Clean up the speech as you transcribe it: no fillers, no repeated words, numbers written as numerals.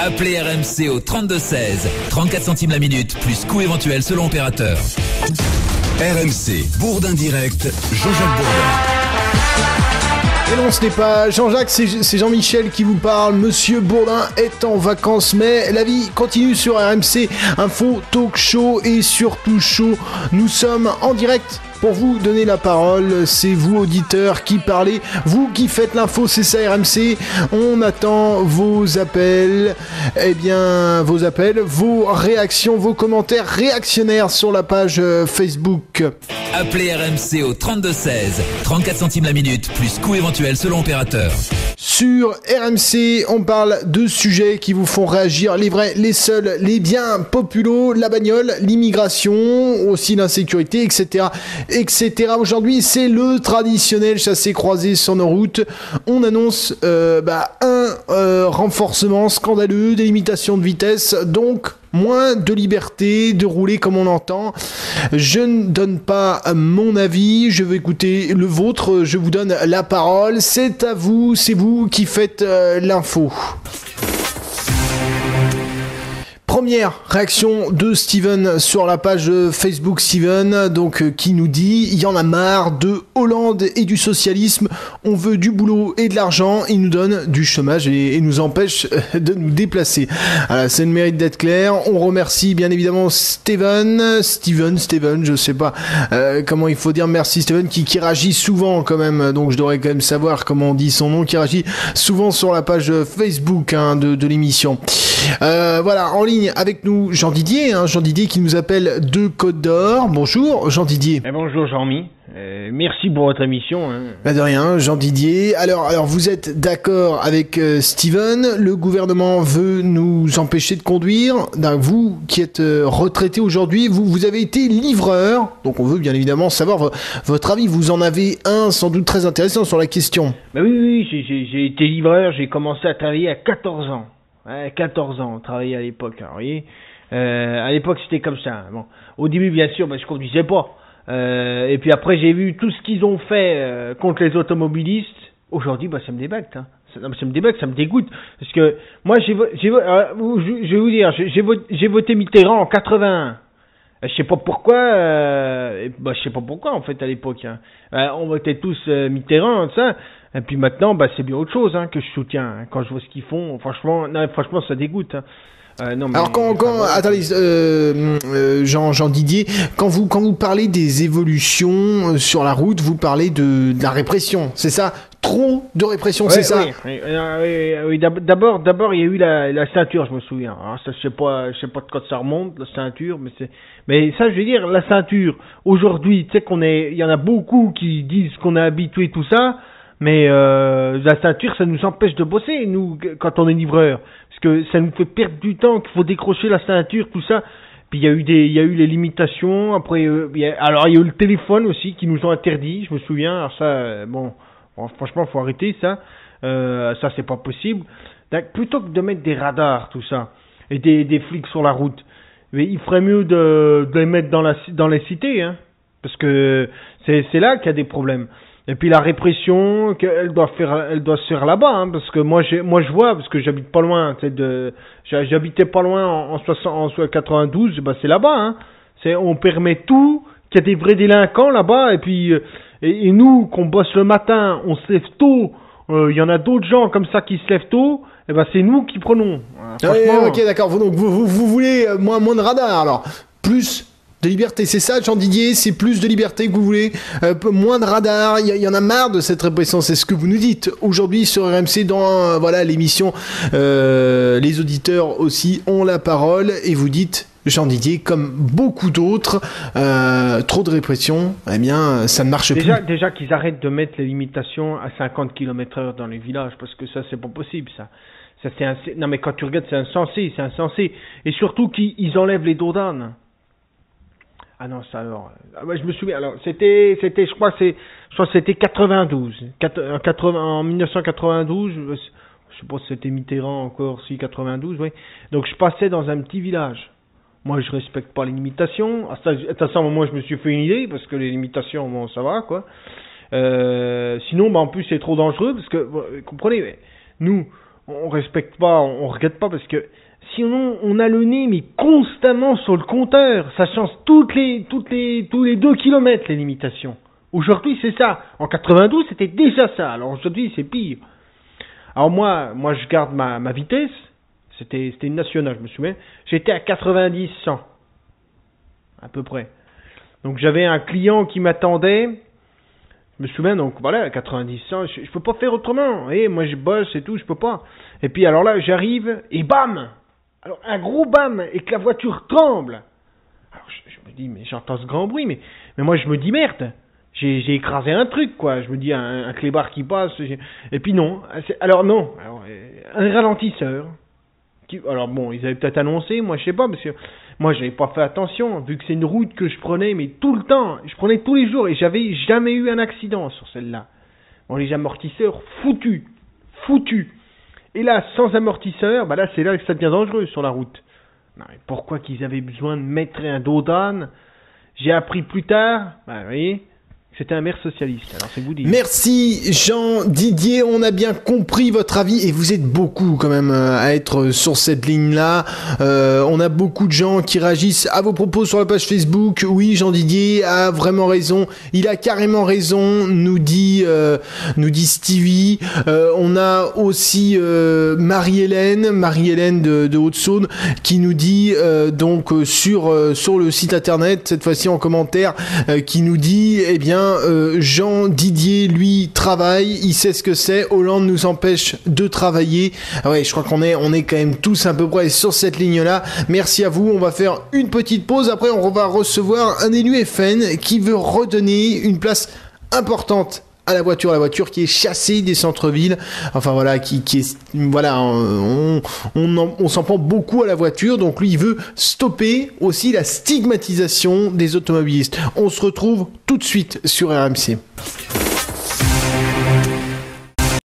Appelez RMC au 32-16, 34 centimes la minute, plus coût éventuel selon opérateur. RMC, Bourdin Direct, Jean-Jacques Bourdin. Et non, ce n'est pas Jean-Jacques, c'est Jean-Michel qui vous parle. Monsieur Bourdin est en vacances, mais la vie continue sur RMC, info, talk show et surtout show. Nous sommes en direct pour vous donner la parole. C'est vous, auditeurs, qui parlez, vous qui faites l'info, c'est ça RMC. On attend vos appels, vos réactions, vos commentaires réactionnaires sur la page Facebook. Appelez RMC au 32-16, 34 centimes la minute, plus coût éventuel selon opérateur. Sur RMC, on parle de sujets qui vous font réagir, les vrais, les seuls, les biens populos, la bagnole, l'immigration, aussi l'insécurité, etc. Aujourd'hui, c'est le traditionnel chassé-croisé sur nos routes. On annonce un renforcement scandaleux des limitations de vitesse, donc moins de liberté de rouler comme on entend. Je ne donne pas mon avis, je veux écouter le vôtre, je vous donne la parole. C'est à vous, c'est vous qui faites l'info. Première réaction de Steven sur la page Facebook. Steven, qui nous dit: il y en a marre de Hollande et du socialisme, on veut du boulot et de l'argent, il nous donne du chômage et nous empêche de nous déplacer. Voilà, c'est le mérite d'être clair. On remercie bien évidemment Steven, je sais pas comment il faut dire, merci Steven, qui réagit souvent quand même, donc je devrais quand même savoir comment on dit son nom, qui réagit souvent sur la page Facebook de l'émission. Voilà, en ligne avec nous Jean Didier qui nous appelle de Côte d'Or. Bonjour Jean Didier. Bonjour Jean-Mi, merci pour votre émission. De rien Jean Didier. Alors vous êtes d'accord avec Steven, le gouvernement veut nous empêcher de conduire. Vous qui êtes retraité aujourd'hui, vous avez été livreur, donc on veut bien évidemment savoir votre avis. Vous en avez un sans doute très intéressant sur la question. Oui, j'ai été livreur, j'ai commencé à travailler à 14 ans. 14 ans, on travaillait à l'époque, vous voyez. À l'époque, c'était comme ça. Bon, au début, bien sûr, je conduisais pas. Et puis après, j'ai vu tout ce qu'ils ont fait contre les automobilistes. Aujourd'hui, ça me débecte. Ça me dégoûte. Parce que moi, je vais vous dire, j'ai voté Mitterrand en 81. Je sais pas pourquoi. En fait à l'époque. On votait tous Mitterrand, ça. Et puis maintenant, c'est bien autre chose que je soutiens. Quand je vois ce qu'ils font, franchement, ça dégoûte. Alors attendez, Jean Didier, quand vous parlez des évolutions sur la route, vous parlez de la répression, c'est ça? Trop de répression, c'est ça? Oui. D'abord, il y a eu la ceinture, je me souviens. Alors, ça, je sais pas de quoi ça remonte, la ceinture, mais ça, je veux dire, la ceinture. Aujourd'hui, tu sais il y en a beaucoup qui disent qu'on est habitué tout ça, mais la ceinture, ça nous empêche de bosser, nous, quand on est livreur. Parce que ça nous fait perdre du temps, qu'il faut décrocher la ceinture, tout ça. Puis il y a eu les limitations. Après, il y a eu le téléphone aussi qui nous ont interdit. Je me souviens. Alors ça, franchement, faut arrêter ça. Ça, c'est pas possible. Donc, plutôt que de mettre des radars, tout ça, et des flics sur la route, mais il ferait mieux de les mettre dans les cités, parce que c'est là qu'il y a des problèmes. Et puis la répression, elle doit se faire là-bas, parce que moi je vois, parce que j'habite pas loin, j'habitais pas loin en 92, c'est là-bas, on permet tout, qu'il y a des vrais délinquants là-bas, et puis et nous qu'on bosse le matin, on se lève tôt, il y en a d'autres gens comme ça qui se lèvent tôt, et c'est nous qui prenons. Ok, d'accord. Donc vous voulez moins de radars, alors plus de liberté, c'est ça, Jean Didier? C'est plus de liberté que vous voulez, moins de radars. Il y en a marre de cette répression, c'est ce que vous nous dites aujourd'hui sur RMC dans l'émission. Les auditeurs aussi ont la parole et vous dites, Jean Didier, comme beaucoup d'autres, trop de répression, ça ne marche plus. Déjà qu'ils arrêtent de mettre les limitations à 50 km/h dans les villages, parce que ça, c'est pas possible, ça. Non, mais quand tu regardes, c'est insensé. Et surtout qu'ils enlèvent les doudanes. Ah non, ça alors. Je me souviens. Alors, c'était, je crois que c'était 92. En 1992, je sais pas si c'était Mitterrand encore, si 92, oui. Donc, je passais dans un petit village. Moi, je respecte pas les limitations. À ça, moi, je me suis fait une idée, parce que les limitations, ça va, quoi. Sinon, en plus, c'est trop dangereux, parce que, vous comprenez, nous, on respecte pas, on regarde pas parce que sinon on a le nez mais constamment sur le compteur. Ça change tous les 2 kilomètres les limitations. Aujourd'hui c'est ça. En 92 c'était déjà ça. Alors aujourd'hui c'est pire. Alors moi je garde ma vitesse. C'était une nationale, je me souviens. J'étais à 90-100 à peu près. Donc j'avais un client qui m'attendait. Je me souviens, donc voilà, 90-100, je peux pas faire autrement. Et moi je bosse et tout, je peux pas. Et puis alors là, j'arrive et bam. Alors un gros bam et que la voiture tremble. Alors je me dis, mais j'entends ce grand bruit, mais moi je me dis merde. J'ai écrasé un truc, quoi. Je me dis un clébard qui passe. Et puis non. Alors un ralentisseur. Alors bon, ils avaient peut-être annoncé, moi je sais pas, parce que moi j'avais pas fait attention, vu que c'est une route que je prenais, mais tout le temps, je prenais tous les jours, et j'avais jamais eu un accident sur celle-là. Bon, les amortisseurs, foutus. Et là, sans amortisseur, bah là c'est là que ça devient dangereux sur la route. Non, mais pourquoi qu'ils avaient besoin de mettre un dos d'âne? J'ai appris plus tard, bah vous voyez, c'était un maire socialiste, alors c'est vous dire. Merci Jean Didier, on a bien compris votre avis et vous êtes beaucoup quand même à être sur cette ligne-là. On a beaucoup de gens qui réagissent à vos propos sur la page Facebook. Oui, Jean Didier a vraiment raison, il a carrément raison, nous dit Stevie. On a aussi Marie-Hélène de Haute-Saône qui nous dit donc sur le site internet, cette fois-ci en commentaire, qui nous dit eh bien Jean Didier, lui, travaille, il sait ce que c'est. Hollande nous empêche de travailler. Ah ouais, je crois qu'on est quand même tous à peu près sur cette ligne-là. Merci à vous. On va faire une petite pause. Après, on va recevoir un élu FN qui veut redonner une place importante à la voiture qui est chassée des centres-villes. Enfin voilà, qui est voilà, on s'en prend beaucoup à la voiture. Donc lui, il veut stopper aussi la stigmatisation des automobilistes. On se retrouve tout de suite sur RMC.